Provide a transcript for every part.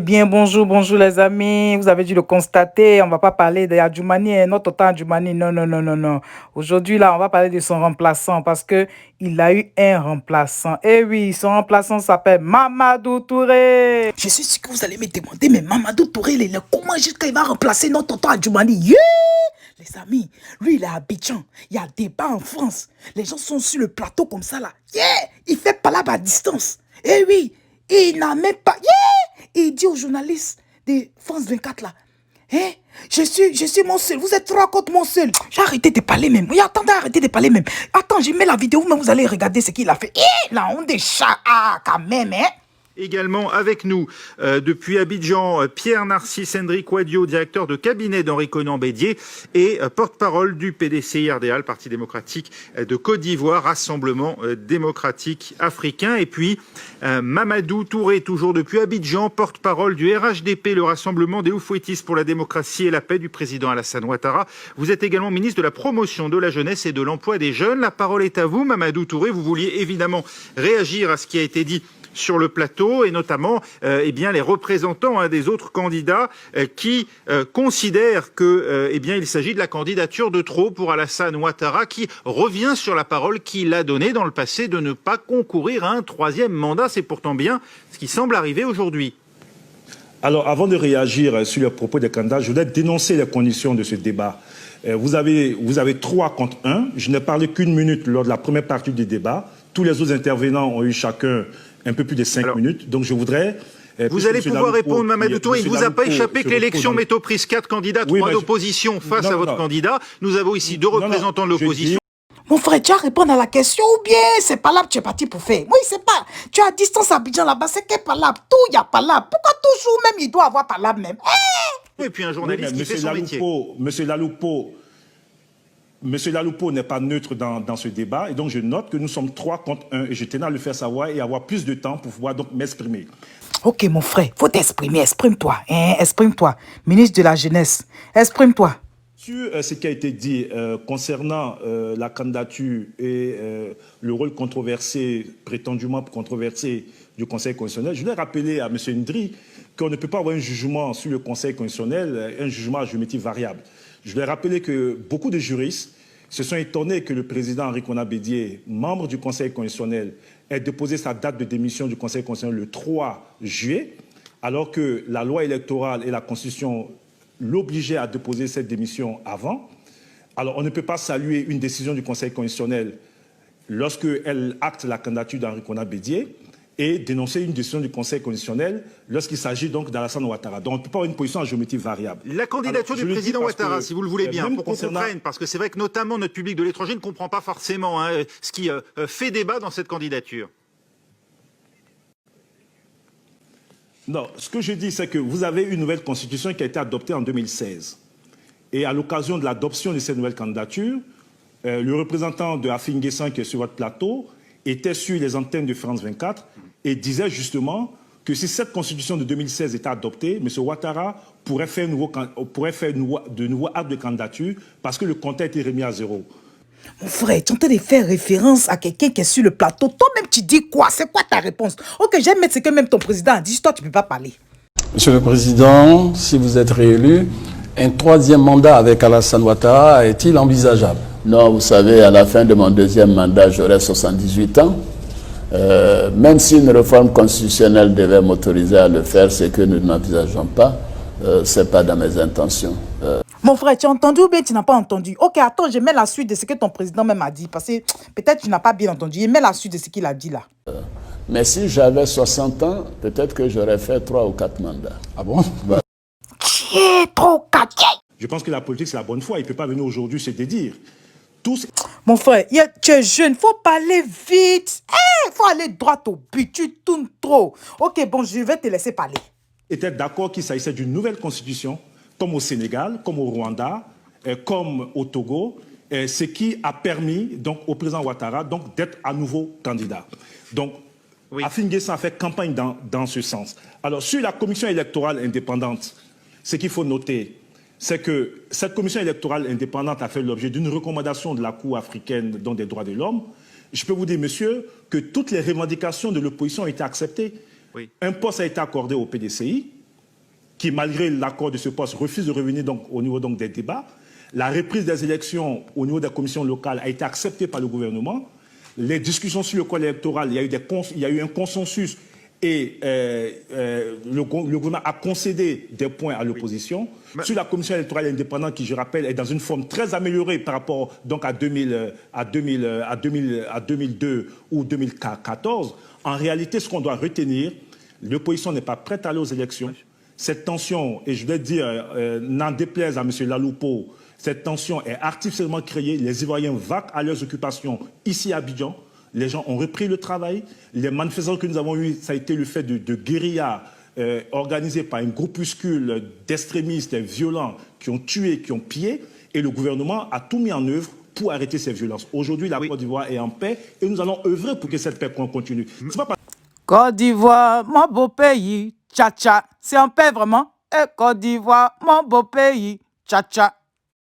bien, bonjour, bonjour les amis. Vous avez dû le constater, on va pas parler de Adjoumani, notre temps Adjoumani. Non, non, non, non, non. Aujourd'hui, là, on va parler de son remplaçant parce que il a eu un remplaçant. Eh oui, son remplaçant s'appelle Mamadou Touré. Je suis sûr que vous allez me demander, mais Mamadou Touré, comment jusqu'à il va remplacer notre tonton Adjoumani? Yeah! Les amis, lui, il est à Abidjan. Il y a débat en France. Les gens sont sur le plateau comme ça, là. Yeah! Il fait palabre à distance. Eh oui, il n'a même pas... Yeah! Il dit aux journalistes de France 24, là, hein? Je suis mon seul. Vous êtes trois contre mon seul. J'ai arrêté de parler même. Oui, attendez, arrêtez de parler même. Attends, j'ai mis la vidéo, mais vous allez regarder ce qu'il a fait. Eh, la honte des chats. Ah, quand même, hein? Également avec nous, depuis Abidjan, Pierre-Narcisse Hendrik Wadio, directeur de cabinet d'Henri Konan Bédier et porte-parole du PDCI-RDA, le Parti démocratique de Côte d'Ivoire, Rassemblement démocratique africain. Et puis Mamadou Touré, toujours depuis Abidjan, porte-parole du RHDP, le Rassemblement des Oufouettistes pour la démocratie et la paix du président Alassane Ouattara. Vous êtes également ministre de la promotion de la jeunesse et de l'emploi des jeunes. La parole est à vous, Mamadou Touré. Vous vouliez évidemment réagir à ce qui a été dit sur le plateau, et notamment eh bien, les représentants des autres candidats qui considèrent que eh bien, il s'agit de la candidature de trop pour Alassane Ouattara, qui revient sur la parole qu'il a donnée dans le passé de ne pas concourir à un troisième mandat. C'est pourtant bien ce qui semble arriver aujourd'hui. Alors, avant de réagir sur les propos des candidats, je voudrais dénoncer les conditions de ce débat. Vous avez 3 contre 1. Je n'ai parlé qu'une minute lors de la première partie du débat. Tous les autres intervenants ont eu chacun un peu plus de 5 minutes. Donc je voudrais... Vous allez pouvoir répondre, Mamadou Touré. Il ne vous a pas échappé que l'élection met aux prises 4 candidats, 3 d'opposition face à votre candidat. Nous avons ici 2 représentants de l'opposition. Mon frère, tu vas répondre à la question ou bien c'est pas là que tu es parti pour faire? Oui, c'est pas. Tu es à distance à Abidjan là-bas, c'est qu'est pas là. Tout, il n'y a pas là. Pourquoi toujours même il doit avoir pas là même? Et puis un journaliste qui fait son métier. Monsieur Laloupo n'est pas neutre dans ce débat, et donc je note que nous sommes 3 contre 1, et je tenais à le faire savoir et avoir plus de temps pour pouvoir donc m'exprimer. Ok, mon frère, faut t'exprimer, exprime-toi, hein, exprime-toi. Ministre de la Jeunesse, exprime-toi. Sur ce qui a été dit concernant la candidature et le rôle controversé, prétendument controversé du Conseil constitutionnel, je voulais rappeler à M. Ndri qu'on ne peut pas avoir un jugement sur le Conseil constitutionnel, un jugement à géométrie variable. Je voulais rappeler que beaucoup de juristes se sont étonnés que le président Henri Konan Bédier, membre du Conseil constitutionnel, ait déposé sa date de démission du Conseil constitutionnel le 3 juillet, alors que la loi électorale et la Constitution l'obligeaient à déposer cette démission avant. Alors on ne peut pas saluer une décision du Conseil constitutionnel lorsqu'elle acte la candidature d'Henri Konan Bédier et dénoncer une décision du Conseil constitutionnel lorsqu'il s'agit donc d'Alassane Ouattara. Donc on ne peut pas avoir une position à géométrie variable. La candidature du président Ouattara, si vous le voulez bien, pour qu'on comprenne, parce que c'est vrai que notamment notre public de l'étranger ne comprend pas forcément ce qui fait débat dans cette candidature. Non, ce que je dis, c'est que vous avez une nouvelle constitution qui a été adoptée en 2016. Et à l'occasion de l'adoption de cette nouvelle candidature, le représentant de Afin Guessan, qui est sur votre plateau, était sur les antennes de France 24 et disait justement que si cette constitution de 2016 était adoptée, M. Ouattara pourrait faire de nouveaux actes de candidature parce que le compte a été remis à zéro. Mon frère, tu es en train de faire référence à quelqu'un qui est sur le plateau. Toi-même, tu dis quoi? C'est quoi ta réponse? Ok, j'aime mettre ce que même ton président a dit. Toi, tu ne peux pas parler. Monsieur le Président, si vous êtes réélu, un troisième mandat avec Alassane Ouattara est-il envisageable? Non, vous savez, à la fin de mon deuxième mandat, j'aurai 78 ans. Même si une réforme constitutionnelle devait m'autoriser à le faire, ce que nous n'envisageons pas, ce n'est pas dans mes intentions. Mon frère, tu as entendu ou bien tu n'as pas entendu? Ok, attends, je mets la suite de ce que ton président même a dit. Parce que peut-être tu n'as pas bien entendu. Je mets la suite de ce qu'il a dit là. Mais si j'avais 60 ans, peut-être que j'aurais fait 3 ou 4 mandats. Ah bon? Bah. Je pense que la politique, c'est la bonne foi. Il ne peut pas venir aujourd'hui se dédire. Mon frère, tu es jeune, il faut parler vite. Il faut aller droit au but, tu tournes trop. Ok, bon, je vais te laisser parler. Était d'accord qu'il s'agissait d'une nouvelle constitution, comme au Sénégal, comme au Rwanda, comme au Togo, ce qui a permis donc, au président Ouattara d'être à nouveau candidat. Donc, oui. Afin Guessan a fait campagne dans ce sens. Alors, sur la commission électorale indépendante, ce qu'il faut noter, c'est que cette commission électorale indépendante a fait l'objet d'une recommandation de la Cour africaine des droits de l'homme. Je peux vous dire, monsieur, que toutes les revendications de l'opposition ont été acceptées. Oui. Un poste a été accordé au PDCI, qui, malgré l'accord de ce poste, refuse de revenir donc, au niveau donc, des débats. La reprise des élections au niveau des commissions locales a été acceptée par le gouvernement. Les discussions sur le code électoral, il y a eu un consensus et le gouvernement a concédé des points à l'opposition. Oui. Sur la commission électorale indépendante, qui, je rappelle, est dans une forme très améliorée par rapport donc, à 2002 ou 2014, en réalité, ce qu'on doit retenir, l'opposition n'est pas prête à aller aux élections. Cette tension, et je voulais dire, n'en déplaise à M. Laloupo, cette tension est artificiellement créée. Les Ivoiriens vaquent à leurs occupations ici à Abidjan. Les gens ont repris le travail. Les manifestations que nous avons eues, ça a été le fait de guérillas organisées par un groupuscule d'extrémistes violents qui ont tué, qui ont pillé. Et le gouvernement a tout mis en œuvre pour arrêter ces violences. Aujourd'hui, la Côte d'Ivoire est en paix et nous allons œuvrer pour que cette paix continue. Côte d'Ivoire, mon beau pays, tcha-tcha. C'est en paix vraiment. Et Côte d'Ivoire, mon beau pays, tcha-tcha.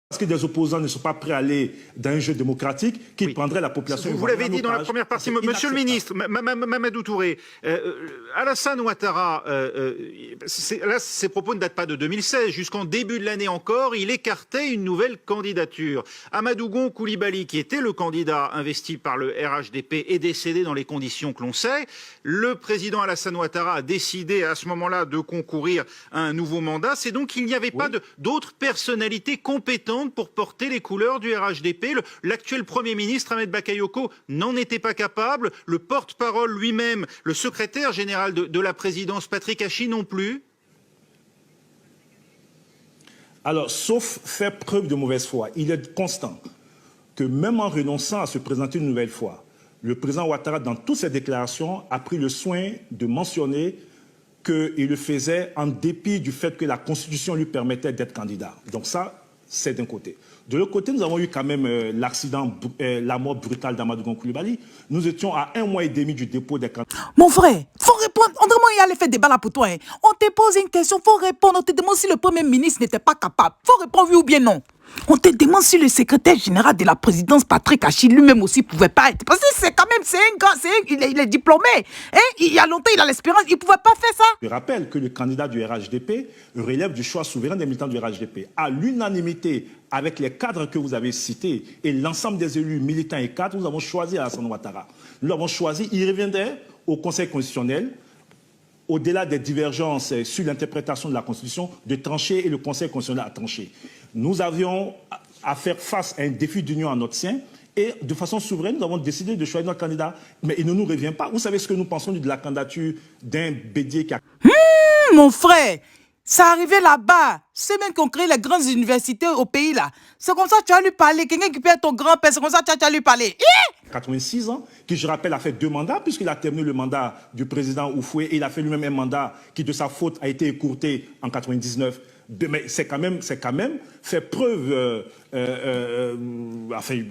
Parce que des opposants ne sont pas prêts à aller dans un jeu démocratique qui prendrait la population. Vous l'avez dit dans la première partie, Monsieur le ministre, Mamadou Touré, Alassane Ouattara, là, ses propos ne datent pas de 2016. Jusqu'en début de l'année encore, il écartait une nouvelle candidature. Amadou Gon Coulibaly, qui était le candidat investi par le RHDP, est décédé dans les conditions que l'on sait. Le président Alassane Ouattara a décidé à ce moment-là de concourir à un nouveau mandat. C'est donc qu'il n'y avait pas d'autres personnalités compétentes pour porter les couleurs du RHDP. L'actuel Premier ministre, Ahmed Bakayoko, n'en était pas capable. Le porte-parole lui-même, le secrétaire général de la présidence, Patrick Hachi, non plus. Alors, sauf faire preuve de mauvaise foi, il est constant que même en renonçant à se présenter une nouvelle fois, le président Ouattara, dans toutes ses déclarations, a pris le soin de mentionner qu'il le faisait en dépit du fait que la Constitution lui permettait d'être candidat. Donc ça, c'est d'un côté. De l'autre côté, nous avons eu quand même l'accident, la mort brutale d'Amadou Gon Coulibaly. Nous étions à 1 mois et demi du dépôt des candidatures. Mon frère, faut répondre. On demande il y a l'effet débat là pour toi. Hein. On te pose une question, faut répondre. On te demande si le Premier ministre n'était pas capable. Faut répondre oui ou bien non. On te demande si le secrétaire général de la présidence, Patrick Hachi, lui-même aussi pouvait pas être. Parce que c'est quand même, il est diplômé. Hein? Il y a longtemps, il a l'espérance, il pouvait pas faire ça. Je rappelle que le candidat du RHDP relève du choix souverain des militants du RHDP. À l'unanimité, avec les cadres que vous avez cités et l'ensemble des élus militants et cadres, nous avons choisi Alassane Ouattara. Nous l'avons choisi, il reviendrait au Conseil constitutionnel, au-delà des divergences sur l'interprétation de la Constitution, de trancher, et le Conseil constitutionnel a tranché. Nous avions à faire face à un défi d'union en notre sein et de façon souveraine, nous avons décidé de choisir notre candidat. Mais il ne nous revient pas. Vous savez ce que nous pensons de la candidature d'un Bédié qui a... Mon frère, c'est arrivé là-bas. C'est même qu'on crée les grandes universités au pays là. C'est comme ça que tu as lui parlé. Quelqu'un qui perd ton grand-père, c'est comme ça que tu as lui parlé. 86 ans, qui, je rappelle, a fait 2 mandats, puisqu'il a terminé le mandat du président Oufoué et il a fait lui-même un mandat qui, de sa faute, a été écourté en 99. Mais c'est quand même fait preuve, enfin,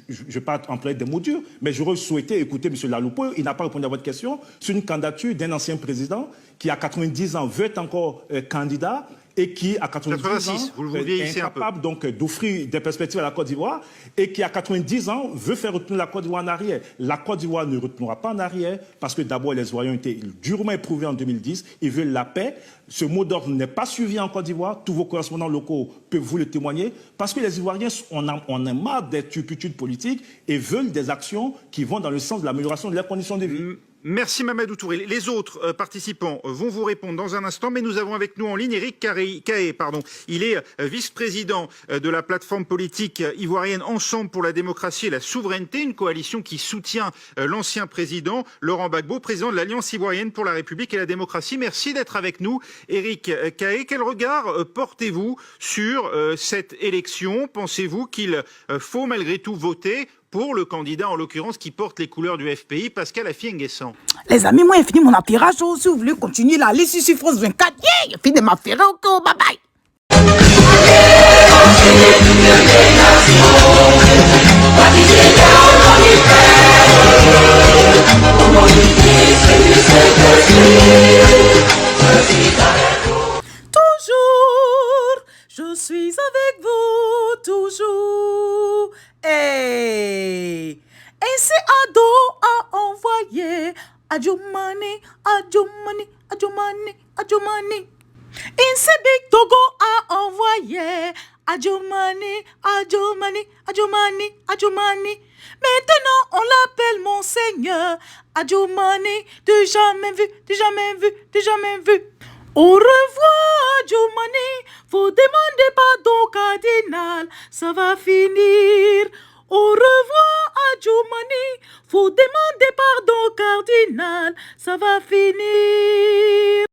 je ne vais pas employer des mots durs, mais j'aurais souhaité écouter M. Laloupo. Il n'a pas répondu à votre question sur une candidature d'un ancien président qui, à 90 ans, veut être encore candidat et qui, à 90 ans, est incapable d'offrir des perspectives à la Côte d'Ivoire et qui, à 90 ans, veut faire retourner la Côte d'Ivoire en arrière. La Côte d'Ivoire ne retournera pas en arrière parce que d'abord, les Ivoiriens ont été durement éprouvés en 2010. Ils veulent la paix. Ce mot d'ordre n'est pas suivi en Côte d'Ivoire. Tous vos correspondants locaux peuvent vous le témoigner parce que les Ivoiriens, on a marre des turpitudes politiques et veulent des actions qui vont dans le sens de l'amélioration de leurs conditions de vie. Merci Mamadou Touré. Les autres participants vont vous répondre dans un instant, mais nous avons avec nous en ligne Éric Caé. Il est vice-président de la plateforme politique ivoirienne Ensemble pour la démocratie et la souveraineté, une coalition qui soutient l'ancien président Laurent Gbagbo, président de l'Alliance ivoirienne pour la République et la démocratie. Merci d'être avec nous, Éric Caé. Quel regard portez-vous sur cette élection? Pensez-vous qu'il faut malgré tout voter pour le candidat, en l'occurrence, qui porte les couleurs du FPI, Pascal Affi-N'Guessan? Les amis, moi, j'ai fini mon attirage. Si vous voulez continuer là, allez sur France 24. J'ai fini de m'affairer. Ok, bye bye. Toujours, je suis avec vous, toujours. Hey. Ainsi Ado a envoyé Adjumani, Adjumani, Adjumani, Adjumani. Insebik Togo a envoyé Adjumani, Adjumani, Adjumani, Adjumani. Maintenant on l'appelle Monseigneur Adjumani, du jamais vu, du jamais vu, du jamais vu. Au revoir Adjumani, faut demander pardon au cardinal, ça va finir. Au revoir Adjumani, faut demander pardon au cardinal, ça va finir.